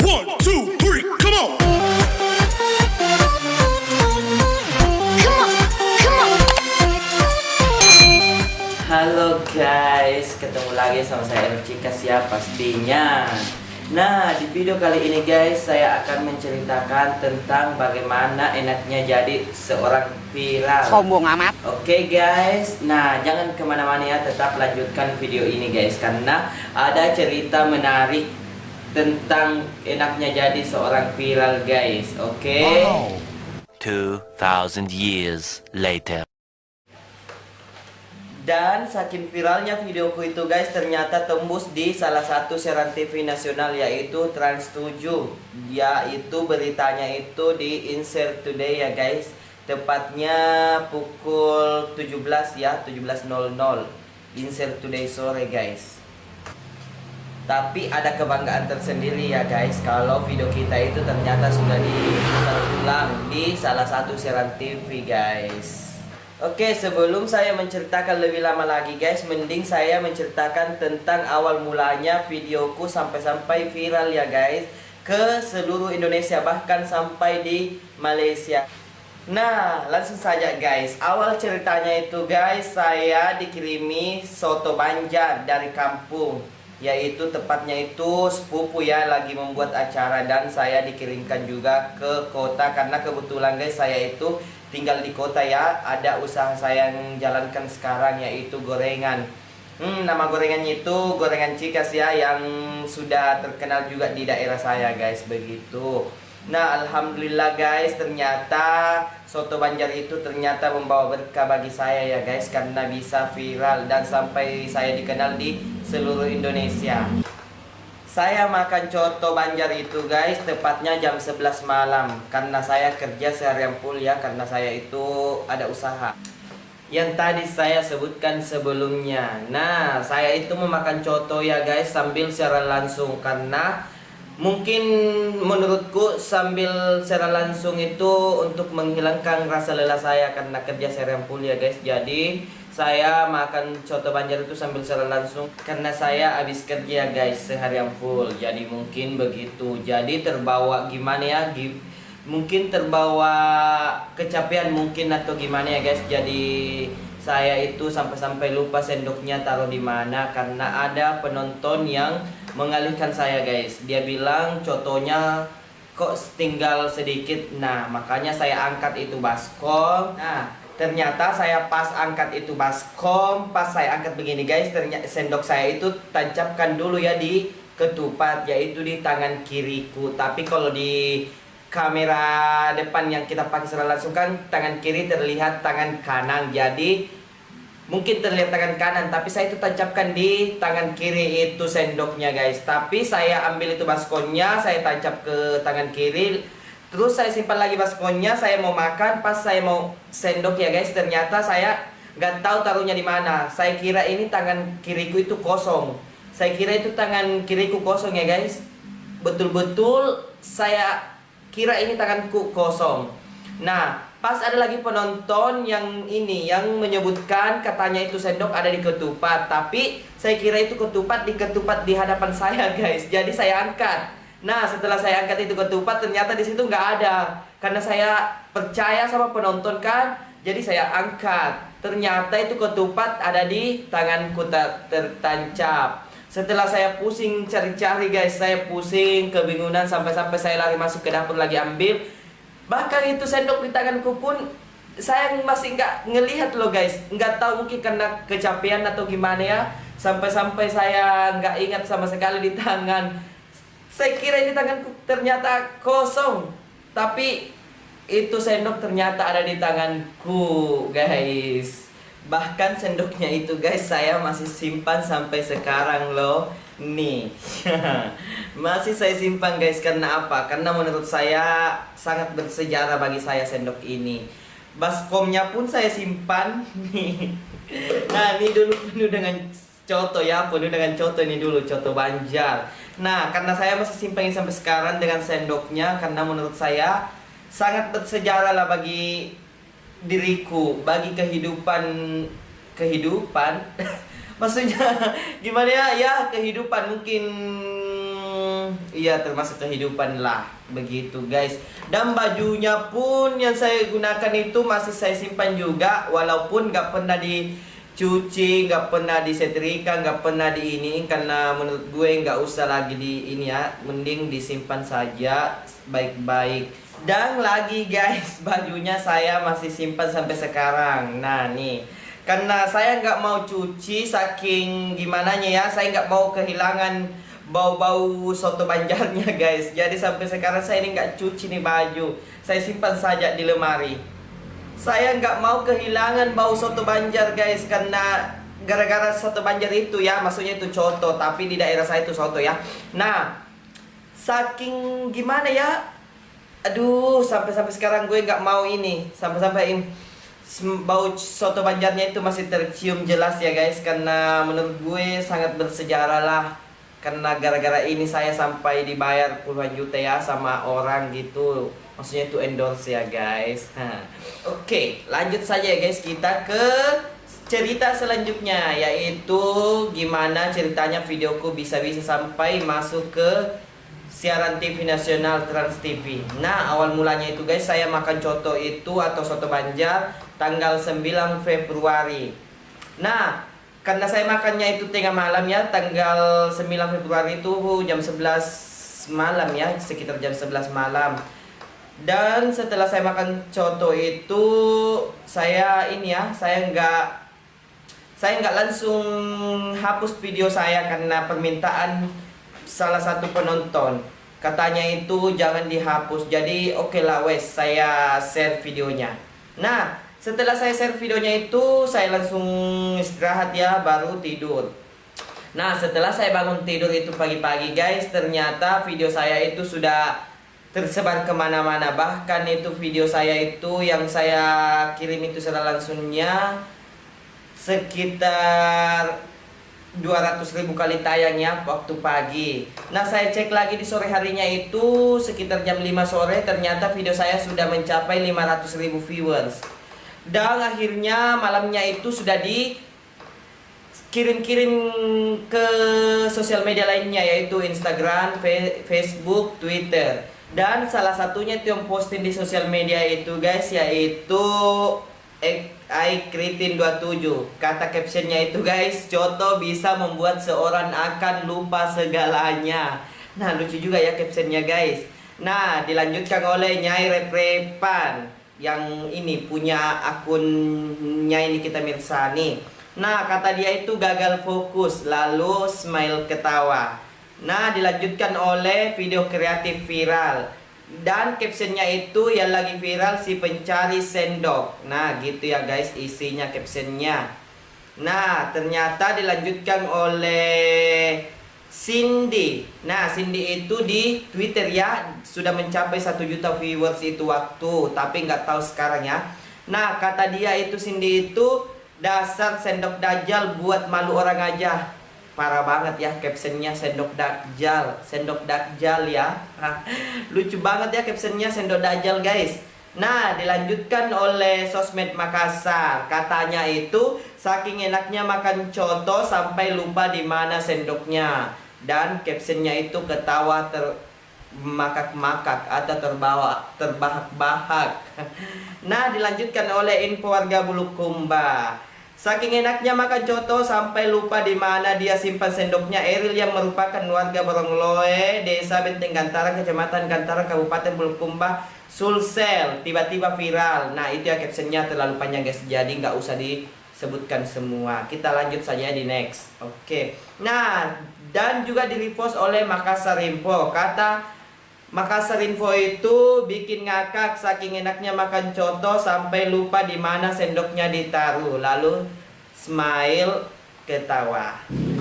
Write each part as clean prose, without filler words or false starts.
One, two, three, come on. Halo guys, ketemu lagi sama saya Ercikas ya pastinya. Nah, di video kali ini guys, saya akan menceritakan tentang bagaimana enaknya jadi seorang viral. Sombong amat. Oke guys, nah jangan kemana-mana ya, tetap lanjutkan video ini guys, karena ada cerita menarik tentang enaknya jadi seorang viral guys. Oke. 2,000 years later. Dan saking viralnya videoku itu guys, ternyata tembus di salah satu siaran TV nasional yaitu Trans 7. Yaitu beritanya itu di Insert Today ya guys. Tepatnya pukul 17 ya, 17.00 Insert Today sore guys. Tapi ada kebanggaan tersendiri ya guys, kalau video kita itu ternyata sudah diputar ulang di salah satu siaran TV guys. Oke, sebelum saya menceritakan lebih lama lagi guys, mending saya menceritakan tentang awal mulanya videoku sampai-sampai viral ya guys, ke seluruh Indonesia, bahkan sampai di Malaysia. Nah, langsung saja guys. Awal ceritanya itu guys, saya dikirimi soto Banjar dari kampung, yaitu tepatnya itu sepupu ya lagi membuat acara, dan saya dikirimkan juga ke kota karena kebetulan guys saya itu tinggal di kota ya. Ada usaha saya yang jalankan sekarang yaitu gorengan. Nama gorengannya itu gorengan Cikas ya, yang sudah terkenal juga di daerah saya guys, begitu. Nah, alhamdulillah guys, ternyata soto Banjar itu ternyata membawa berkah bagi saya ya guys, karena bisa viral dan sampai saya dikenal di seluruh Indonesia. Saya makan coto Banjar itu guys tepatnya jam 11 malam, karena saya kerja seharian full ya, karena saya itu ada usaha yang tadi saya sebutkan sebelumnya. Nah, saya itu memakan coto ya guys sambil siaran langsung, karena mungkin menurutku sambil siaran langsung itu untuk menghilangkan rasa lelah saya karena kerja seharian full ya guys. Jadi saya makan coto Banjar itu sambil siaran langsung karena saya habis kerja guys seharian full. Jadi mungkin begitu. Jadi terbawa gimana ya? Mungkin terbawa kecapean mungkin atau gimana ya guys. Jadi saya itu sampai-sampai lupa sendoknya taruh di mana, karena ada penonton yang mengalihkan saya guys. Dia bilang cotonya kok tinggal sedikit. Nah, makanya saya angkat itu baskom. Nah, ternyata saya pas angkat itu baskom, pas saya angkat begini guys, ternyata sendok saya itu tancapkan dulu ya di ketupat, yaitu di tangan kiriku. Tapi kalau di kamera depan yang kita pakai secara langsung kan tangan kiri terlihat tangan kanan, jadi mungkin terlihat tangan kanan, tapi saya itu tancapkan di tangan kiri itu sendoknya guys. Tapi saya ambil itu baskomnya, saya tancap ke tangan kiri, terus saya simpan lagi baskomnya. Saya mau makan, pas saya mau sendok ya guys, ternyata saya nggak tahu taruhnya di mana. Saya kira ini tangan kiriku itu kosong. Saya kira itu tangan kiriku kosong ya guys. Betul-betul saya kira ini tanganku kosong. Nah, pas ada lagi penonton yang menyebutkan katanya itu sendok ada di ketupat, tapi saya kira itu ketupat di hadapan saya guys. Jadi saya angkat. Nah, setelah saya angkat itu ketupat, ternyata di situ nggak ada. Karena saya percaya sama penonton kan, jadi saya angkat. Ternyata itu ketupat ada di tanganku tertancap. Setelah saya pusing cari-cari guys, saya pusing kebingungan sampai-sampai saya lari masuk ke dapur lagi ambil. Bahkan itu sendok di tanganku pun saya masih nggak ngelihat loh guys. Nggak tahu, mungkin karena kecapean atau gimana ya, sampai-sampai saya nggak ingat sama sekali di tangan. Saya kira ini tanganku ternyata kosong, tapi itu sendok ternyata ada di tanganku guys. Bahkan sendoknya itu guys saya masih simpan sampai sekarang loh. Nih masih saya simpan guys. Karena apa? Karena menurut saya sangat bersejarah bagi saya sendok ini. Baskomnya pun saya simpan nih. Nah, ini dulu penuh dengan coto ya, penuh dengan coto. Ini dulu coto Banjar. Nah, karena saya masih simpan sampai sekarang dengan sendoknya, karena menurut saya sangat bersejarah lah bagi diriku, bagi kehidupan maksudnya gimana ya, kehidupan mungkin iya termasuk kehidupan lah. Begitu guys. Dan bajunya pun yang saya gunakan itu masih saya simpan juga. Walaupun gak pernah dicuci, gak pernah disetrika, gak pernah diiniin. Karena menurut gue gak usah lagi di ini ya. Mending disimpan saja baik-baik. Dan lagi guys, bajunya saya masih simpan sampai sekarang. Nah nih, karena saya nggak mau cuci, saking gimana ya, saya nggak mau kehilangan bau-bau soto Banjarnya guys. Jadi sampai sekarang saya ini nggak cuci nih baju, saya simpan saja di lemari. Saya nggak mau kehilangan bau soto Banjar guys, karena gara-gara soto Banjar itu ya, maksudnya itu coto, tapi di daerah saya itu soto ya. Nah, saking gimana ya, aduh, sampai sekarang gue nggak mau ini, sampai bau soto Banjarnya itu masih tercium jelas ya guys. Karena menurut gue sangat bersejarah lah. Karena gara-gara ini saya sampai dibayar puluhan juta ya sama orang gitu. Maksudnya itu endorse ya guys. Oke, lanjut saja ya guys, kita ke cerita selanjutnya, yaitu gimana ceritanya videoku bisa-bisa sampai masuk ke siaran TV nasional Trans TV. Nah, awal mulanya itu guys, saya makan coto itu atau soto Banjar tanggal 9 Februari. Nah, karena saya makannya itu tengah malam ya, tanggal 9 Februari itu jam 11 malam ya, sekitar jam 11 malam. Dan setelah saya makan coto itu, saya ini ya, saya nggak langsung hapus video saya karena permintaan salah satu penonton. Katanya itu jangan dihapus. Jadi oke lah wes, saya share videonya. Nah, setelah saya share videonya itu, saya langsung istirahat ya, baru tidur. Nah, setelah saya bangun tidur itu pagi-pagi guys, ternyata video saya itu sudah tersebar kemana-mana. Bahkan itu video saya itu yang saya kirim itu secara langsungnya sekitar 200.000 kali tayang ya waktu pagi. Nah, saya cek lagi di sore harinya itu sekitar jam 5 sore, ternyata video saya sudah mencapai 500.000 viewers. Dan akhirnya malamnya itu sudah dikirim-kirim ke sosial media lainnya, yaitu Instagram, Facebook, Twitter. Dan salah satunya itu yang posting di sosial media itu guys, yaitu Kritin27. Kata captionnya itu guys, coto bisa membuat seorang akan lupa segalanya. Nah, lucu juga ya captionnya guys. Nah, dilanjutkan oleh Nyai Reprepan, yang ini punya akunnya ini kita Mirsani. Nah, kata dia itu gagal fokus, lalu smile ketawa. Nah, dilanjutkan oleh video kreatif viral. Dan captionnya itu yang lagi viral, si pencari sendok. Nah, gitu ya guys isinya captionnya. Nah, ternyata dilanjutkan oleh Cindy. Nah, Cindy itu di Twitter ya sudah mencapai 1 juta viewers itu waktu, tapi nggak tahu sekarang ya. Nah, kata dia itu Cindy itu, dasar sendok dajjal buat malu orang aja. Parah banget ya captionnya, sendok dajjal ya. Lucu banget ya captionnya, sendok dajjal guys. Nah, dilanjutkan oleh Sosmed Makassar. Katanya itu saking enaknya makan coto sampai lupa di mana sendoknya. Dan captionnya itu ketawa termakak-makak atau terbahak-bahak. Nah, dilanjutkan oleh info warga Bulukumba. Saking enaknya makan coto sampai lupa di mana dia simpan sendoknya. Eril yang merupakan warga Borongloe, Desa Benteng Gantaran, Kecamatan Gantaran, Kabupaten Bulukumba, Sulsel, tiba-tiba viral. Nah, itu ya captionnya, terlalu panjang guys, jadi nggak usah disebutkan semua. Kita lanjut saja di next. Oke. Nah, dan juga di repost oleh Makassar Info. Kata Makassar Info itu bikin ngakak saking enaknya makan coto sampai lupa di mana sendoknya ditaruh, lalu smile ketawa.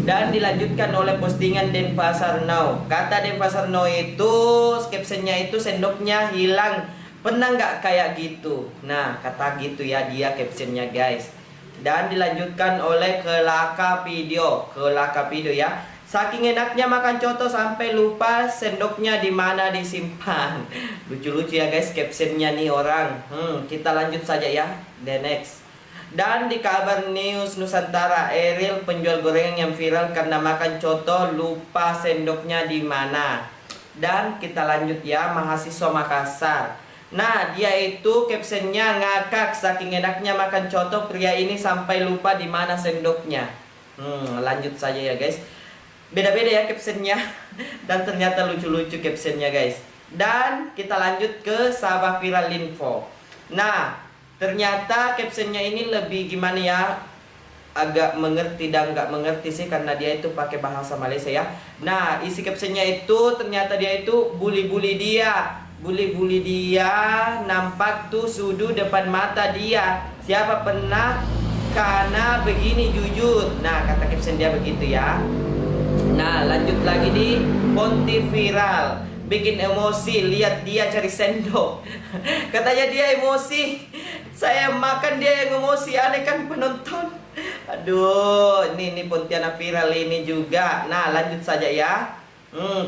Dan dilanjutkan oleh postingan Denpasar Now. Kata Denpasar Now itu captionnya itu sendoknya hilang, pernah nggak kayak gitu? Nah, kata gitu ya dia captionnya guys. Dan dilanjutkan oleh Kelaka Video ya. Saking enaknya makan coto sampai lupa sendoknya di mana disimpan. Lucu-lucu ya guys captionnya nih orang. Kita lanjut saja ya. The next. Dan di kabar news Nusantara, Eril penjual gorengan yang viral karena makan coto lupa sendoknya di mana. Dan kita lanjut ya, mahasiswa Makassar. Nah, dia itu captionnya ngakak saking enaknya makan coto, pria ini sampai lupa di mana sendoknya. Lanjut saja ya guys. Beda-beda ya captionnya. Dan ternyata lucu-lucu captionnya guys. Dan kita lanjut ke Sabah Viral Info. Nah, ternyata captionnya ini lebih gimana ya, agak mengerti dan nggak mengerti sih, karena dia itu pakai bahasa Malaysia ya. Nah, isi captionnya itu ternyata dia itu bully-bully dia. Bully-bully dia, nampak tuh sudu depan mata dia. Siapa pernah karena begini jujur. Nah, kata caption dia begitu ya. Nah, lanjut lagi di Ponti Viral. Bikin emosi, lihat dia cari sendok. Katanya dia emosi, saya makan dia yang emosi, aneh kan penonton. Aduh, ini Pontianak viral ini juga. Nah, lanjut saja ya.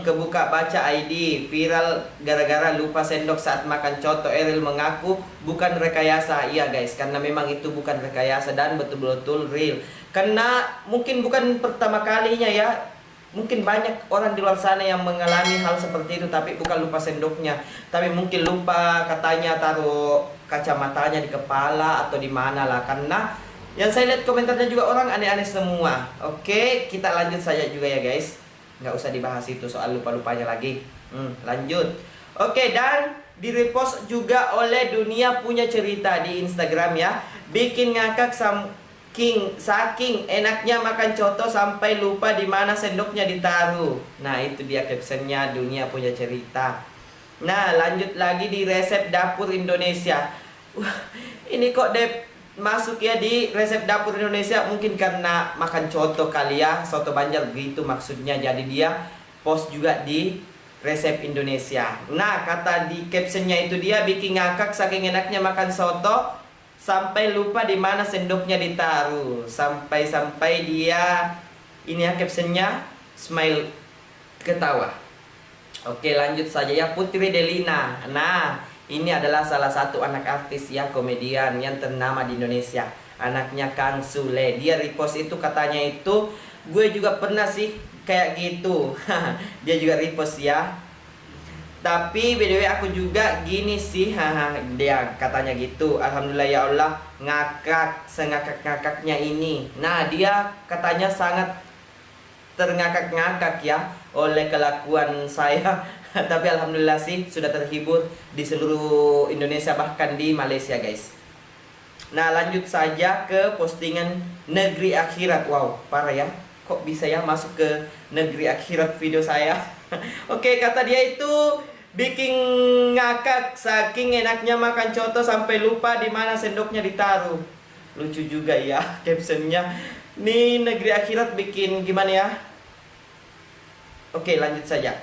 Kebuka baca ID viral gara-gara lupa sendok saat makan coto. Eril mengaku bukan rekayasa. Iya guys, karena memang itu bukan rekayasa dan betul-betul real. Karena mungkin bukan pertama kalinya ya. Mungkin banyak orang di luar sana yang mengalami hal seperti itu, tapi bukan lupa sendoknya, tapi mungkin lupa katanya taruh kacamatanya di kepala atau di mana lah. Karena yang saya lihat komentarnya juga orang aneh-aneh semua. Oke, kita lanjut saja juga ya guys. Nggak usah dibahas itu soal lupa-lupanya lagi. Lanjut. Oke, dan di-repost juga oleh Dunia Punya Cerita di Instagram ya. Bikin ngakak saking enaknya makan coto sampai lupa di mana sendoknya ditaruh. Nah, itu dia captionnya Dunia Punya Cerita. Nah, lanjut lagi di resep dapur Indonesia. Ini kok masuk ya di resep dapur Indonesia, mungkin karena makan coto kali ya, soto Banjar gitu maksudnya. Jadi dia post juga di resep Indonesia. Nah, kata di captionnya itu dia bikin ngakak saking enaknya makan soto sampai lupa di mana sendoknya ditaruh. Sampai dia ini ya captionnya smile ketawa. Oke, lanjut saja ya, Putri Delina. Nah, ini adalah salah satu anak artis ya, komedian yang ternama di Indonesia. Anaknya Kang Sule. Dia repost itu, katanya itu gue juga pernah sih kayak gitu. Dia juga repost ya. Tapi BTW aku juga gini sih, dia katanya gitu. Alhamdulillah ya Allah, ngakak sengakak-ngakaknya ini. Nah, dia katanya sangat terngakak-ngakak ya oleh kelakuan saya. Tapi alhamdulillah sih sudah terhibur di seluruh Indonesia, bahkan di Malaysia guys. Nah, lanjut saja ke postingan Negeri Akhirat. Wow, parah ya, kok bisa ya masuk ke Negeri Akhirat video saya. Oke, kata dia itu bikin ngakak saking enaknya makan coto sampai lupa di mana sendoknya ditaruh. Lucu juga ya captionnya. Nih Negeri Akhirat bikin gimana ya? Oke, lanjut saja.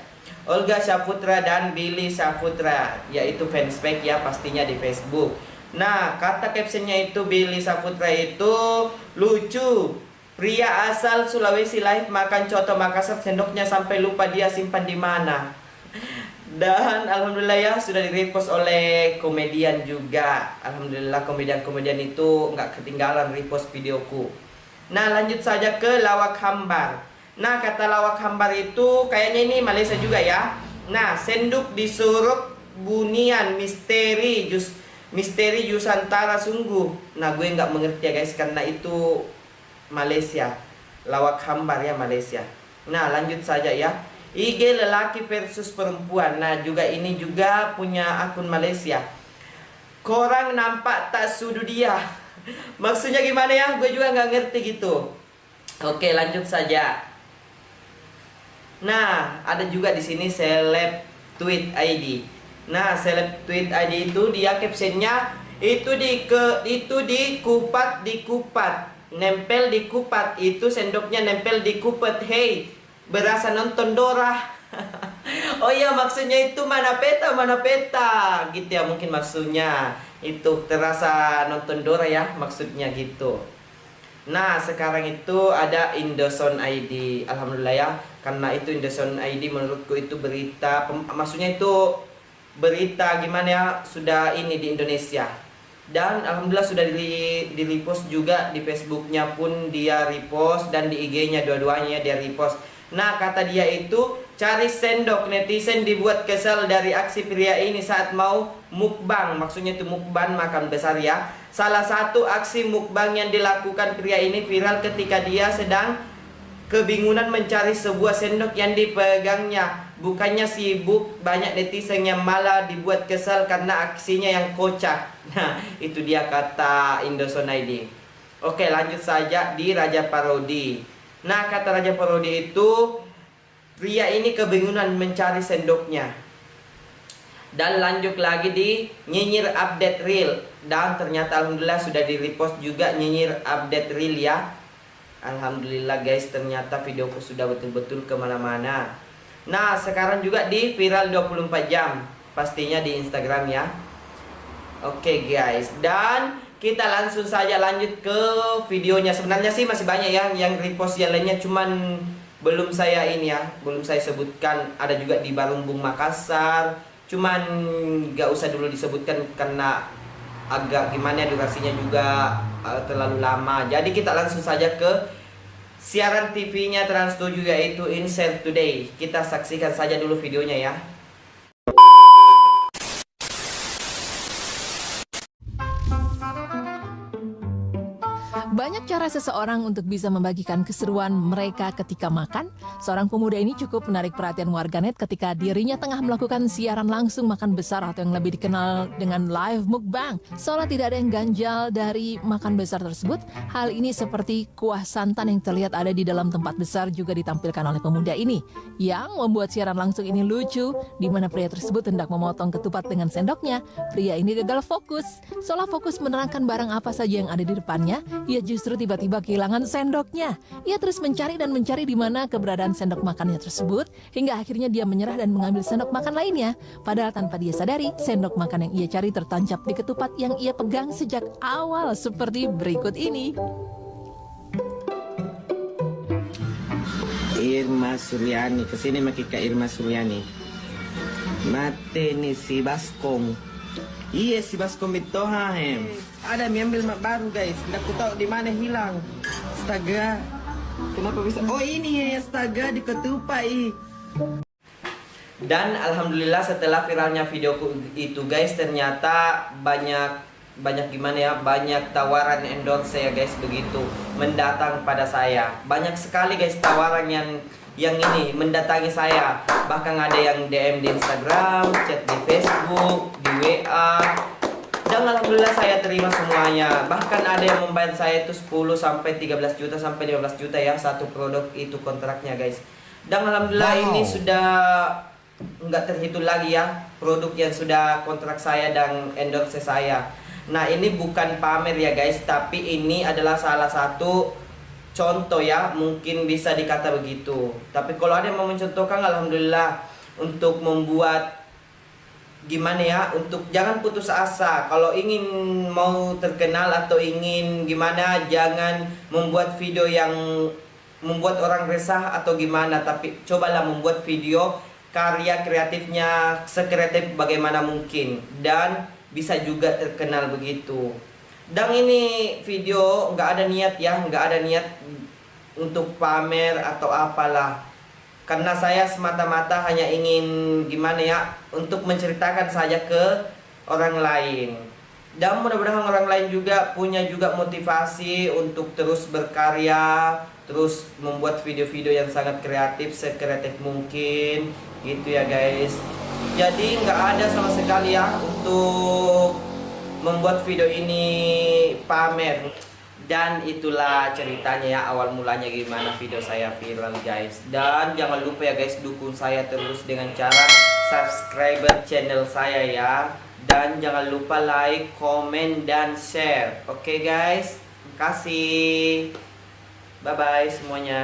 Olga Saputra dan Billy Saputra, yaitu fanspage ya pastinya di Facebook. Nah, kata captionnya itu Billy Saputra itu lucu. Pria asal Sulawesi Live makan coto Makassar, sendoknya sampai lupa dia simpan di mana. Dan alhamdulillah ya sudah di-repost oleh komedian juga. Alhamdulillah komedian-komedian itu nggak ketinggalan repost videoku. Nah, lanjut saja ke Lawak Hambar. Nah, kata Lawak Hambar itu kayaknya ini Malaysia juga ya. Nah, senduk disuruh bunian misteri Yusantara sungguh. Nah, gue nggak mengerti ya guys, karena itu Malaysia. Lawak Hambar ya Malaysia. Nah, lanjut saja ya. IG lelaki versus perempuan. Nah, juga ini juga punya akun Malaysia. Korang nampak tak sudu dia. Maksudnya gimana ya? Gue juga nggak ngerti gitu. Oke, lanjut saja. Nah, ada juga di sini seleb tweet ID. Nah, seleb tweet ID itu dia captionnya itu dikupat, nempel di kupat, itu sendoknya nempel di kupat. Hey, berasa nonton Dora. Oh iya, maksudnya itu mana peta gitu ya, mungkin maksudnya itu terasa nonton Dora ya, maksudnya gitu. Nah, sekarang itu ada Indozone ID. Alhamdulillah ya, karena itu Indozone ID menurutku itu berita, maksudnya itu berita gimana ya, sudah ini di Indonesia. Dan alhamdulillah sudah di repost juga, di Facebooknya pun dia repost, dan di IG-nya dua-duanya dia repost. Nah, kata dia itu cari sendok, netizen dibuat kesal dari aksi pria ini saat mau mukbang. Maksudnya itu mukbang makan besar ya. Salah satu aksi mukbang yang dilakukan pria ini viral ketika dia sedang kebingungan mencari sebuah sendok yang dipegangnya. Bukannya sibuk, banyak netizen yang malah dibuat kesal karena aksinya yang kocak. Nah, itu dia kata Indosone ID. Oke, lanjut saja di Raja Parodi. Nah, kata Raja Parodi itu pria ini kebingungan mencari sendoknya. Dan lanjut lagi di nyinyir update reel. Dan ternyata alhamdulillah sudah di repost juga nyinyir update reel ya. Alhamdulillah guys, ternyata videoku sudah betul-betul kemana-mana. Nah, sekarang juga di viral 24 jam. Pastinya di Instagram ya. Oke guys, dan kita langsung saja lanjut ke videonya. Sebenarnya sih masih banyak ya yang repost yang lainnya, cuman belum saya ini ya, belum saya sebutkan. Ada juga di Barumbung Makassar, cuman gak usah dulu disebutkan karena agak gimana durasinya juga terlalu lama. Jadi kita langsung saja ke siaran TV-nya Trans7 yaitu Insert Today. Kita saksikan saja dulu videonya ya. Banyak cara seseorang untuk bisa membagikan keseruan mereka ketika makan. Seorang pemuda ini cukup menarik perhatian warganet ketika dirinya tengah melakukan siaran langsung makan besar atau yang lebih dikenal dengan live mukbang. Seolah tidak ada yang ganjal dari makan besar tersebut. Hal ini seperti kuah santan yang terlihat ada di dalam tempat besar juga ditampilkan oleh pemuda ini. Yang membuat siaran langsung ini lucu, di mana pria tersebut hendak memotong ketupat dengan sendoknya. Pria ini gagal fokus. Seolah fokus menerangkan barang apa saja yang ada di depannya, ia justru tiba-tiba kehilangan sendoknya. Ia terus mencari dan mencari di mana keberadaan sendok makannya tersebut, hingga akhirnya dia menyerah dan mengambil sendok makan lainnya. Padahal tanpa dia sadari, sendok makan yang ia cari tertancap di ketupat yang ia pegang sejak awal seperti berikut ini. Irma Suryani, kesini maki Kak Irma Suryani. Mate nih si Baskom. Iya si Baskom itu ada ambil mak baru guys. Nggak aku tahu di mana hilang. Astaga. Kenapa bisa? Oh ini ya astaga di ketupai. Dan alhamdulillah setelah viralnya videoku itu guys, ternyata banyak gimana ya, banyak tawaran endorse ya guys, begitu mendatang pada saya. Banyak sekali guys tawaran yang ini mendatangi saya. Bahkan ada yang DM di Instagram, chat di Facebook, di WA. Dan alhamdulillah saya terima semuanya. Bahkan ada yang membayar saya itu 10 sampai 13 juta sampai 15 juta ya satu produk itu kontraknya guys. Dan alhamdulillah ini sudah nggak terhitung lagi ya produk yang sudah kontrak saya dan endorse saya. Nah, ini bukan pamer ya guys, tapi ini adalah salah satu contoh ya, mungkin bisa dikata begitu. Tapi kalau ada yang mau mencontohkan, alhamdulillah, untuk membuat gimana ya, untuk jangan putus asa. Kalau ingin mau terkenal atau ingin gimana, jangan membuat video yang membuat orang resah atau gimana, tapi cobalah membuat video karya kreatifnya sekreatif bagaimana mungkin dan bisa juga terkenal begitu. Dan ini video nggak ada niat ya, nggak ada niat untuk pamer atau apalah. Karena saya semata-mata hanya ingin gimana ya, untuk menceritakan saja ke orang lain. Dan mudah-mudahan orang lain juga punya juga motivasi untuk terus berkarya, terus membuat video-video yang sangat kreatif, sekreatif mungkin, gitu ya guys. Jadi nggak ada sama sekali ya untuk membuat video ini pamer. Dan itulah ceritanya ya, awal mulanya gimana video saya viral guys. Dan jangan lupa ya guys, dukung saya terus dengan cara subscribe channel saya ya. Dan jangan lupa like, komen, dan share. Oke guys, terima kasih. Bye bye semuanya.